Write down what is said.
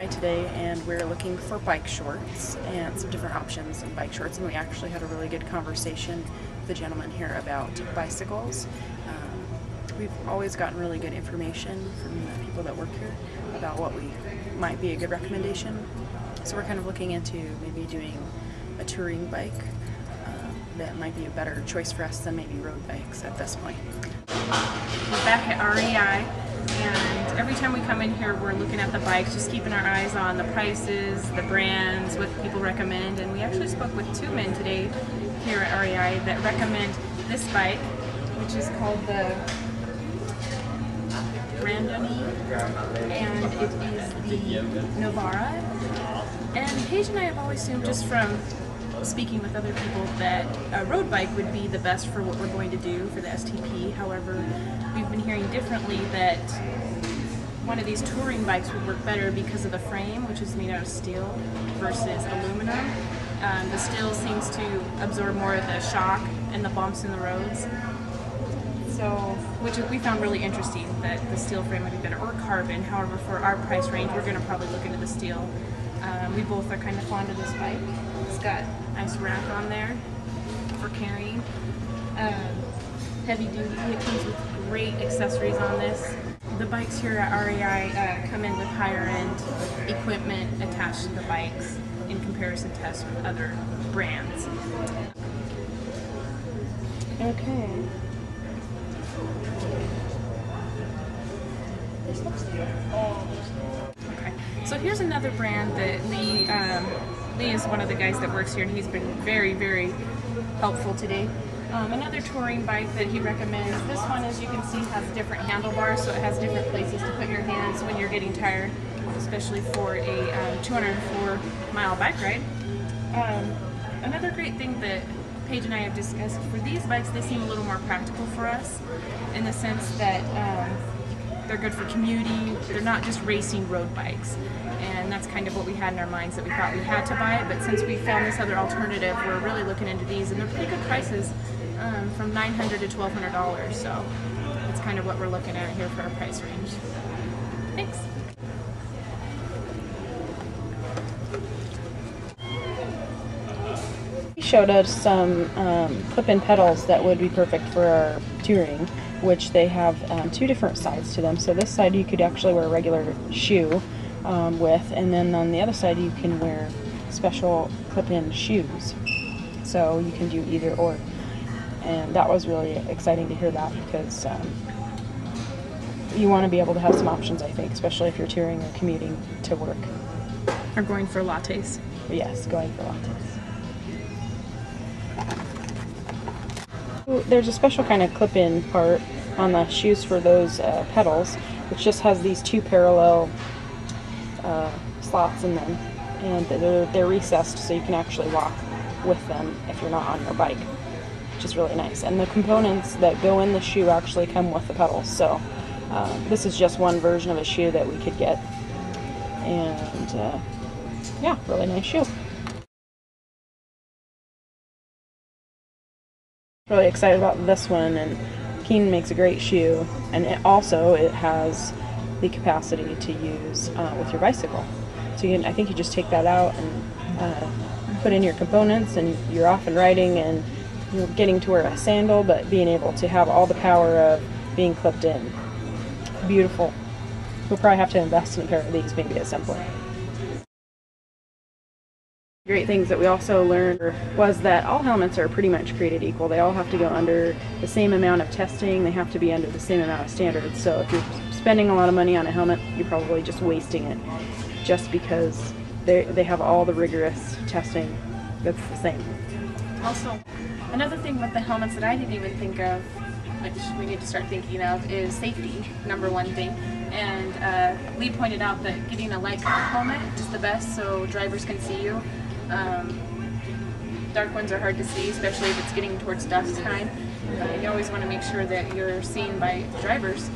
Today, and we're looking for bike shorts and some different options in bike shorts, and we actually had a really good conversation with the gentleman here about bicycles. We've always gotten really good information from the people that work here about what might be a good recommendation, so we're kind of looking into maybe doing a touring bike that might be a better choice for us than maybe road bikes at this point. We're back at REI, and every time we come in here we're looking at the bikes, just keeping our eyes on the prices, the brands, what people recommend, and we actually spoke with two men today here at REI that recommend this bike, which is called the Random, and it is the Novara. And Paige and I have always assumed, just from speaking with other people, that a road bike would be the best for what we're going to do for the STP. However, we've been hearing differently that one of these touring bikes would work better because of the frame, which is made out of steel versus aluminum. The steel seems to absorb more of the shock and the bumps in the roads. So, which we found really interesting, that the steel frame would be better, or carbon. However, for our price range, we're going to probably look into the steel. We both are kind of fond of this bike. It's got a nice rack on there for carrying. Heavy duty. It comes with great accessories on this. The bikes here at REI come in with higher end equipment attached to the bikes in comparison tests with other brands. Okay. Okay, so here's another brand that Lee is one of the guys that works here, and he's been very, very helpful today. Another touring bike that he recommends. This one, as you can see, has different handlebars, so it has different places to put your hands when you're getting tired, especially for a 204-mile bike ride. Another great thing that Paige and I have discussed, for these bikes, they seem a little more practical for us, in the sense that they're good for commuting. They're not just racing road bikes, and that's kind of what we had in our minds, that we thought we had to buy it, but since we found this other alternative, we're really looking into these, and they're pretty good prices, from $900 to $1,200, so it's kind of what we're looking at here for our price range. Thanks. He showed us some clip-in pedals that would be perfect for our touring, which they have two different sides to them. So this side you could actually wear a regular shoe with, and then on the other side you can wear special clip-in shoes. So you can do either or. And that was really exciting to hear that, because you want to be able to have some options, I think, especially if you're touring or commuting to work. Or going for lattes. Yes, going for lattes. There's a special kind of clip-in part on the shoes for those pedals, which just has these two parallel slots in them, and they're recessed so you can actually walk with them if you're not on your bike, which is really nice. And the components that go in the shoe actually come with the pedals, so this is just one version of a shoe that we could get, and yeah, really nice shoe. Really excited about this one, and Keen makes a great shoe, and it has the capacity to use with your bicycle. So I think you just take that out and put in your components, and you're off and riding, and you're getting to wear a sandal, but being able to have all the power of being clipped in. Beautiful. We'll probably have to invest in a pair of these maybe at some point. Great things that we also learned was that all helmets are pretty much created equal. They all have to go under the same amount of testing. They have to be under the same amount of standards. So if you're spending a lot of money on a helmet, you're probably just wasting it, just because they have all the rigorous testing that's the same. Also, another thing with the helmets that I didn't even think of, which we need to start thinking of, is safety, number one thing. And Lee pointed out that getting a light helmet is the best, so drivers can see you. Dark ones are hard to see, especially if it's getting towards dusk time. You always want to make sure that you're seen by drivers.